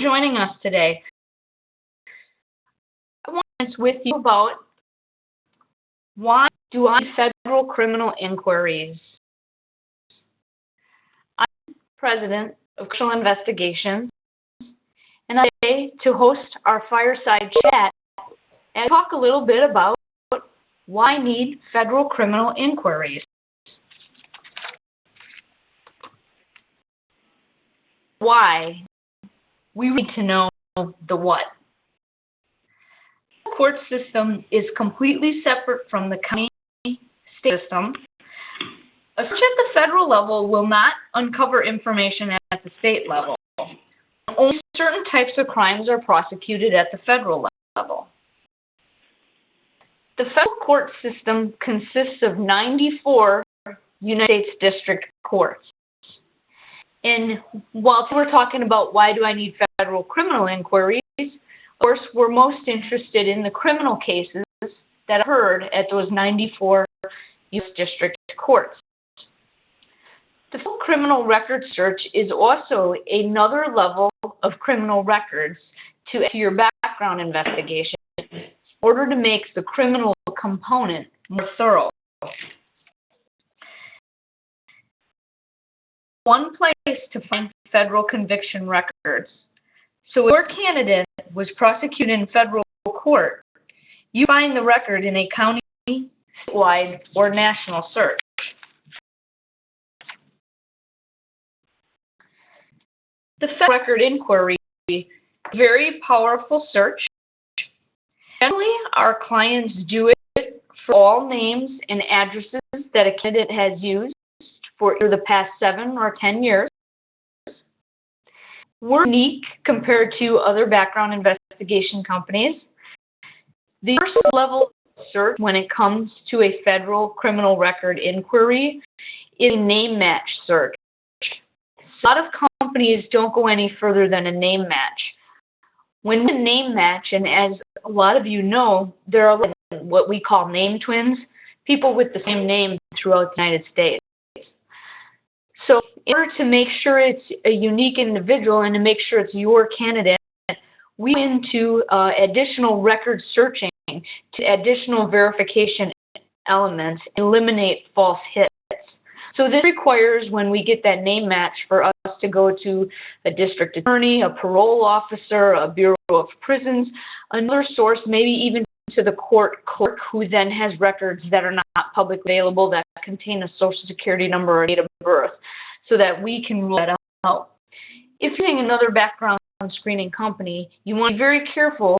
joining us today. I want to talk with you about why do I need federal criminal inquiries? I'm President of Criminal Investigations, and I'm here to host our Fireside chat and talk a little bit about why I need federal criminal inquiries. Why? We need to know the what. The court system is completely separate from the county state system. A search at the federal level will not uncover information at the state level. Only certain types of crimes are prosecuted at the federal level. The federal court system consists of 94 United States district courts. And while we're talking about why do I need federal criminal inquiries, of course, we're most interested in the criminal cases that are heard at those 94 U.S. district courts. The full criminal record search is also another level of criminal records to add to your background investigation in order to make the criminal component more thorough. One place to find federal conviction records. So if your candidate was prosecuted in federal court, you find the record in a county, statewide, or national search. The federal record inquiry is a very powerful search. Generally, our clients do it for all names and addresses that a candidate has used for either the past 7 or 10 years. We're unique compared to other background investigation companies. The first level of search when it comes to a federal criminal record inquiry is a name match search. A lot of companies don't go any further than a name match. When we name match, and as a lot of you know, there are what we call name twins, people with the same name throughout the United States. So in order to make sure it's a unique individual and to make sure it's your candidate, we go into additional record searching to additional verification elements and eliminate false hits. So this requires, when we get that name match, for us to go to a district attorney, a parole officer, a Bureau of Prisons, another source, maybe even to the court clerk, who then has records that are not publicly available that contain a social security number or date of birth, so that we can rule that out. If you're using another background screening company, you want to be very careful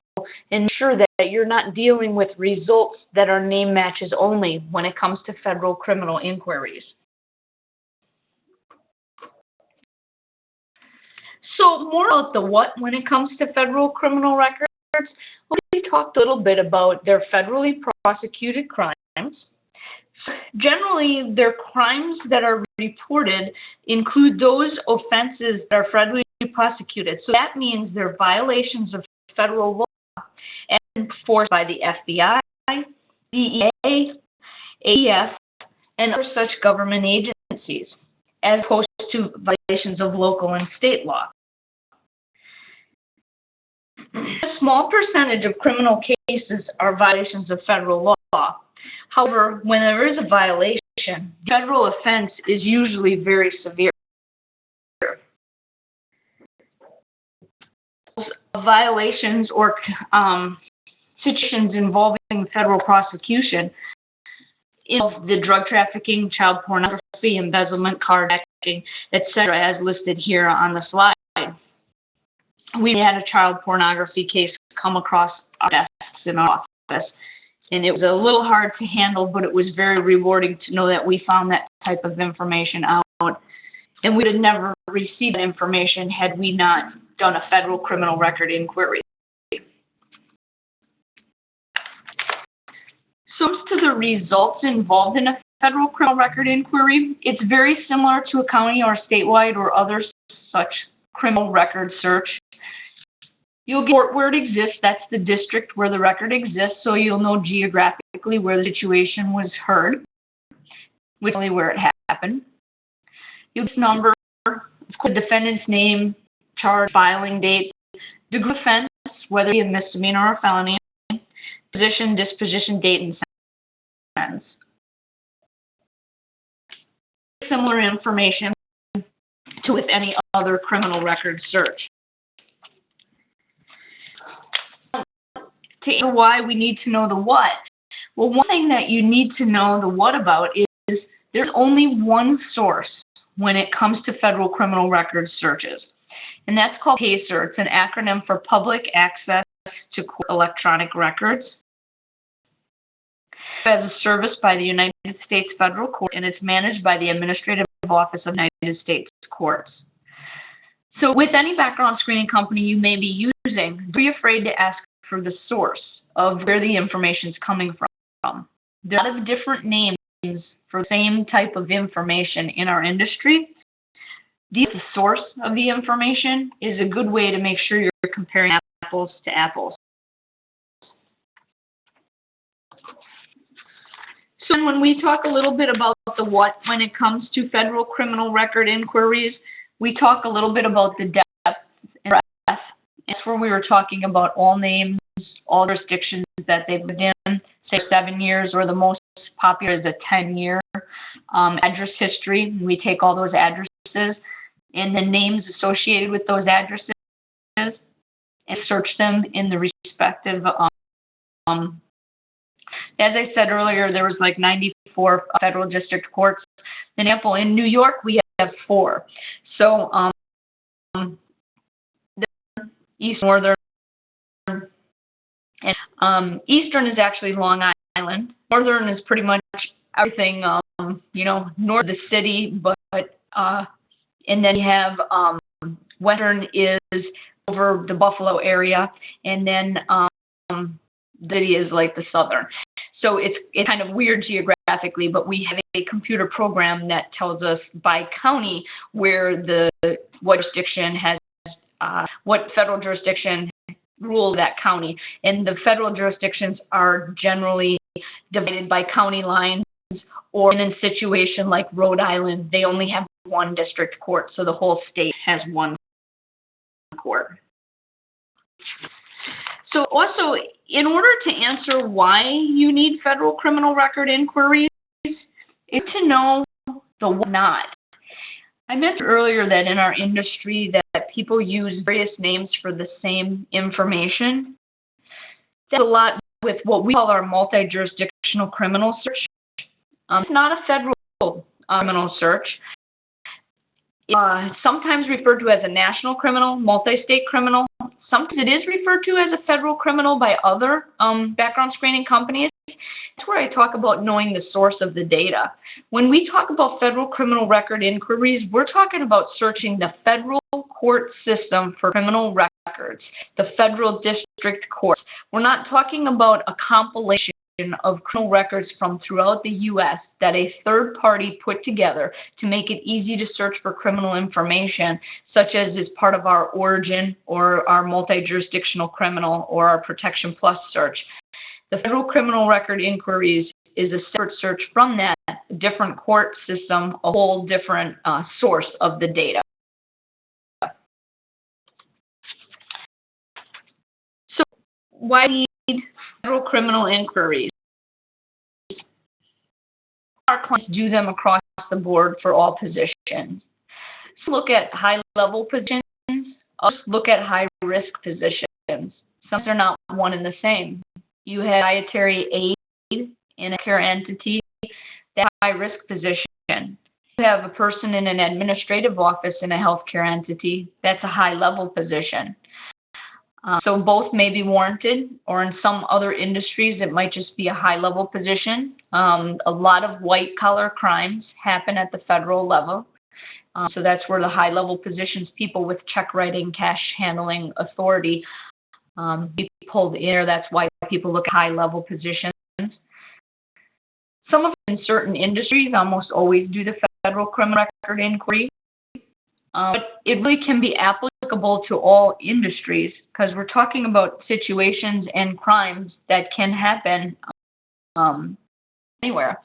and ensure that you're not dealing with results that are name matches only when it comes to federal criminal inquiries. So more about the what when it comes to federal criminal records. We talked a little bit about their federally prosecuted crimes. Generally, their crimes that are reported include those offenses that are federally prosecuted. So that means they're violations of federal law and enforced by the FBI, DEA, ATF, and other such government agencies, as opposed to violations of local and state law. A small percentage of criminal cases are violations of federal law. However, when there is a violation, the federal offense is usually very severe. Violations or situations involving federal prosecution involve the drug trafficking, child pornography, embezzlement, carjacking, etc., as listed here on the slide. We had a child pornography case come across our desks in our office, and it was a little hard to handle, but it was very rewarding to know that we found that type of information out. And we would have never received that information had we not done a federal criminal record inquiry. So as to the results involved in a federal criminal record inquiry, it's very similar to a county or statewide or other such criminal record search. You'll get where it exists, that's the district where the record exists, so you'll know geographically where the situation was heard, which is where it happened. You'll get number, the defendant's name, charge, filing date, degree of offense, whether it be a misdemeanor or a felony, position, disposition, date, and sentence. Similar information to with any other criminal record search. To answer why we need to know the what, well, one thing that you need to know the what about is there's only one source when it comes to federal criminal record searches, and that's called PACER. It's an acronym for Public Access to Electronic Records. As a service by the United States Federal Court, and it's managed by the Administrative Office of the United States Courts. So with any background screening company you may be using, don't be afraid to ask for the source of where the information is coming from. There are a lot of different names for the same type of information in our industry. The source of the information is a good way to make sure you're comparing apples to apples. So when we talk a little bit about the what when it comes to federal criminal record inquiries, we talk a little bit about the depth and breadth. That's where we were talking about all names, all jurisdictions that they've lived in, say 7 years, or the most popular is a 10-year address history. We take all those addresses and the names associated with those addresses and search them in the respective as I said earlier, there was like 94 federal district courts. For example, in New York, we have 4. So, East, Northern, and Eastern is actually Long Island. Northern is pretty much everything, north of the city, but and then you have Western is over the Buffalo area, and then the city is like the Southern. So it's kind of weird geographically, but we have a computer program that tells us by county where what jurisdiction has, what federal jurisdiction rules that county. And the federal jurisdictions are generally divided by county lines, or in a situation like Rhode Island, they only have 1 district court, so the whole state has 1 court. So also, in order to answer why you need federal criminal record inquiries, it's to know the what not. I mentioned earlier that in our industry that people use various names for the same information. That's a lot with what we call our multi-jurisdictional criminal search. It's not a federal criminal search. Sometimes referred to as a national criminal, multi-state criminal. Sometimes it is referred to as a federal criminal by other background screening companies. That's where I talk about knowing the source of the data. When we talk about federal criminal record inquiries, we're talking about searching the federal court system for criminal records, the federal district courts. We're not talking about a compilation of criminal records from throughout the U.S. that a third party put together to make it easy to search for criminal information, such as is part of our origin or our multi-jurisdictional criminal or our Protection Plus search. The federal criminal record inquiries is a separate search from that, different court system, a whole different source of the data. So why do we need federal criminal inquiries? Our clients do them across the board for all positions. Some look at high-level positions, others look at high-risk positions. Some are not one and the same. You have dietary aid in a care entity, that's a high-risk position. You have a person in an administrative office in a healthcare entity, that's a high-level position. So both may be warranted, or in some other industries it might just be a high-level position. A lot of white-collar crimes happen at the federal level. So that's where the high-level positions, people with check writing, cash handling authority, be pulled in there. That's why people look at high-level positions. Some of them in certain industries almost always do the federal criminal record inquiry. But it really can be applicable to all industries because we're talking about situations and crimes that can happen anywhere.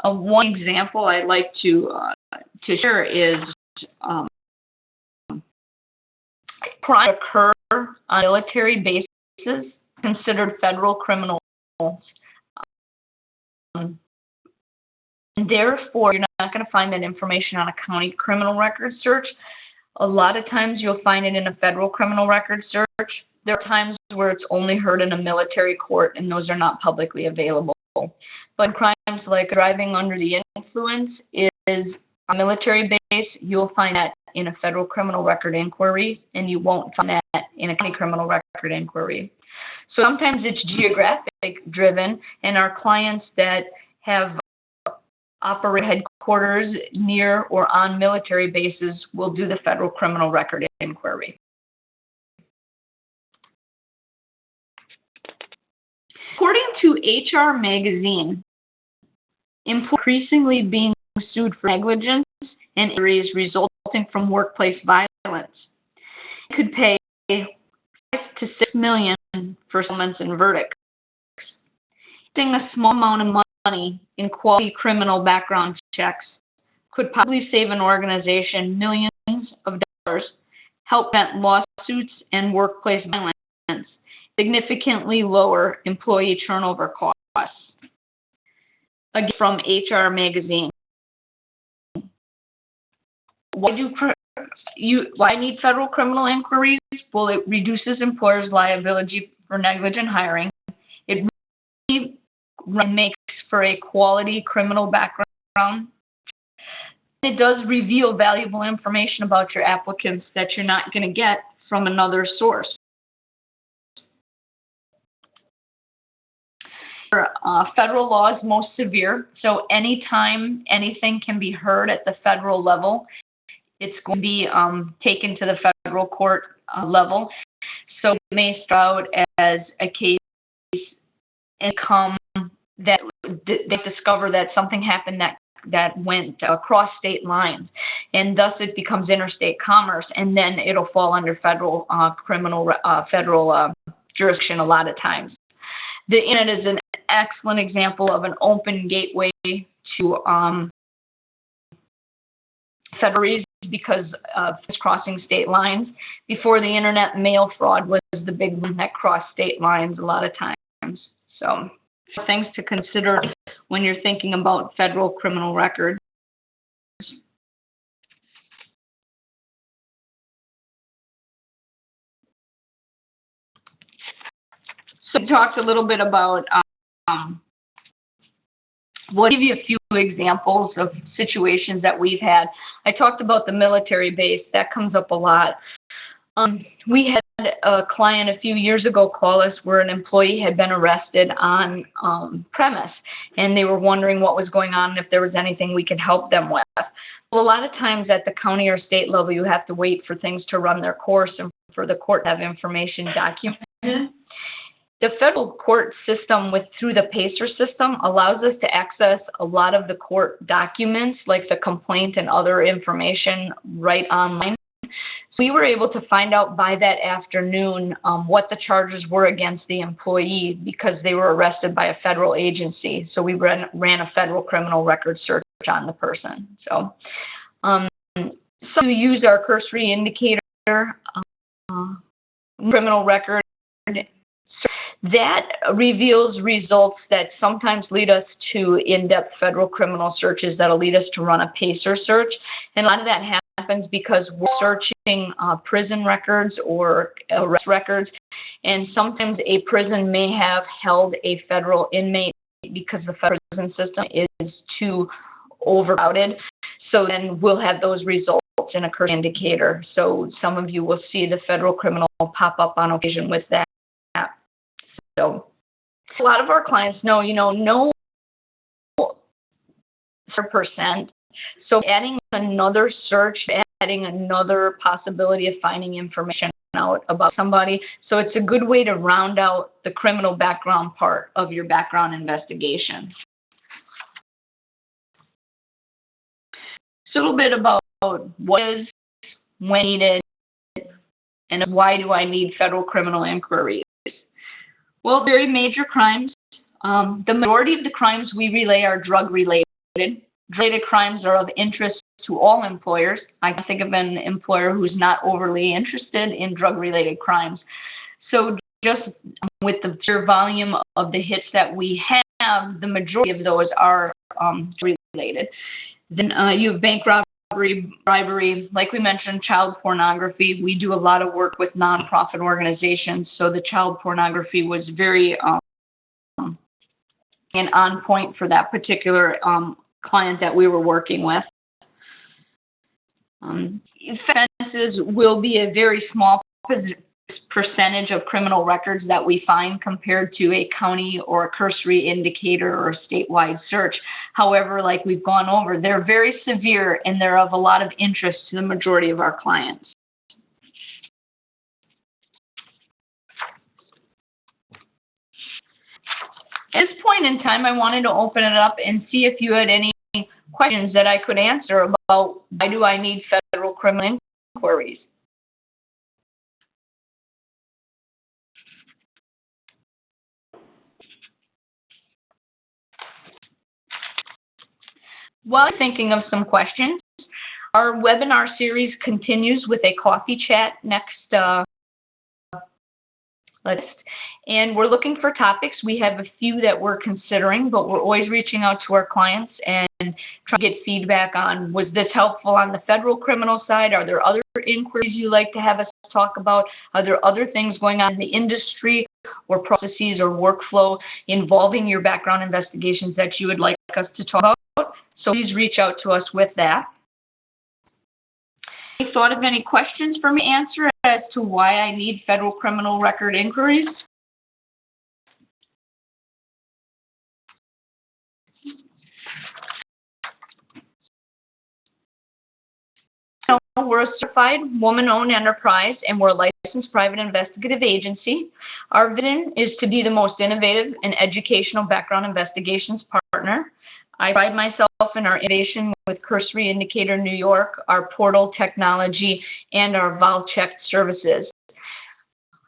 One example I'd like to share is crimes occur on military bases considered federal criminals. And therefore, you're not going to find that information on a county criminal record search. A lot of times you'll find it in a federal criminal record search. There are times where it's only heard in a military court, and those are not publicly available. But crimes like driving under the influence is a military base. You'll find that in a federal criminal record inquiry, and you won't find that in a county criminal record inquiry. So sometimes it's geographic driven, and our clients that have operate headquarters near or on military bases will do the federal criminal record inquiry. According to HR Magazine, employees increasingly being sued for negligence and injuries resulting from workplace violence. It could pay $5 to $6 million for settlements and verdicts. Using a small amount of money in quality criminal background checks could possibly save an organization millions of dollars, help prevent lawsuits and workplace violence, significantly lower employee turnover costs. Again, from HR Magazine. Why need federal criminal inquiries? Well, it reduces employers' liability for negligent hiring. It really makes for a quality criminal background. It does reveal valuable information about your applicants that you're not going to get from another source. Federal law is most severe, so anytime anything can be heard at the federal level, it's going to be taken to the federal court level. So it may start out as a case and come that they discover that something happened that went across state lines, and thus it becomes interstate commerce, and then it'll fall under federal federal jurisdiction a lot of times. The internet is an excellent example of an open gateway to federal reasons because of crossing state lines. Before the internet, mail fraud was the big one that crossed state lines a lot of times. So things to consider when you're thinking about federal criminal records. So we talked a little bit about we'll give you a few examples of situations that we've had. I talked about the military base. That comes up a lot. We had a client a few years ago call us where an employee had been arrested on premise, and they were wondering what was going on and if there was anything we could help them with. Well, a lot of times at the county or state level, you have to wait for things to run their course and for the court to have information documented. The federal court system through the PACER system allows us to access a lot of the court documents, like the complaint and other information, right online. So we were able to find out by that afternoon what the charges were against the employee because they were arrested by a federal agency. So we ran a federal criminal record search on the person. So we use our cursory indicator criminal record. That reveals results that sometimes lead us to in-depth federal criminal searches that'll lead us to run a PACER search. And a lot of that happens because we're searching prison records or arrest records. And sometimes a prison may have held a federal inmate because the federal prison system is too overcrowded. So then we'll have those results in a cursory indicator. So some of you will see the federal criminal pop up on occasion with that. So a lot of our clients know, no percent. So adding another search, adding another possibility of finding information out about somebody. So it's a good way to round out the criminal background part of your background investigation. So a little bit about what is, when needed, and why do I need federal criminal inquiries. Well, very major crimes. The majority of the crimes we relay are drug-related. Drug-related crimes are of interest to all employers. I can think of an employer who's not overly interested in drug-related crimes. So just with the sheer volume of the hits that we have, the majority of those are related. Then you have bank robbery, bribery, like we mentioned, child pornography. We do a lot of work with nonprofit organizations, so the child pornography was very and on point for that particular client that we were working with. Offenses will be a very small percentage of criminal records that we find compared to a county or a cursory indicator or a statewide search. However, like we've gone over, they're very severe and they're of a lot of interest to the majority of our clients. At this point in time, I wanted to open it up and see if you had any questions that I could answer about why do I need federal criminal inquiries. While you're thinking of some questions, our webinar series continues with a coffee chat next list. And we're looking for topics. We have a few that we're considering, but we're always reaching out to our clients and trying to get feedback on, was this helpful on the federal criminal side? Are there other inquiries you'd like to have us talk about? Are there other things going on in the industry or processes or workflow involving your background investigations that you would like us to talk about? So please reach out to us with that. Have you thought of any questions for me to answer as to why I need federal criminal record inquiries? We're a certified woman-owned enterprise, and we're a licensed private investigative agency. Our vision is to be the most innovative and educational background investigations partner. I pride myself in our innovation with Cursory Indicator New York, our portal technology, and our VolCheck services.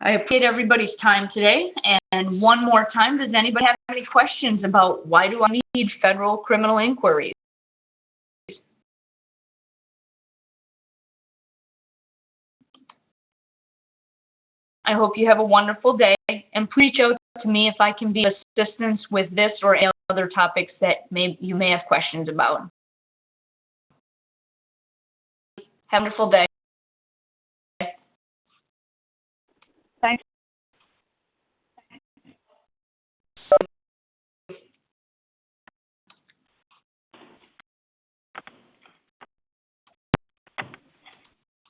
I appreciate everybody's time today. And one more time, does anybody have any questions about why do I need federal criminal inquiries? I hope you have a wonderful day, and please reach out to me if I can be of assistance with this or any other topics that you may have questions about. Have a wonderful day.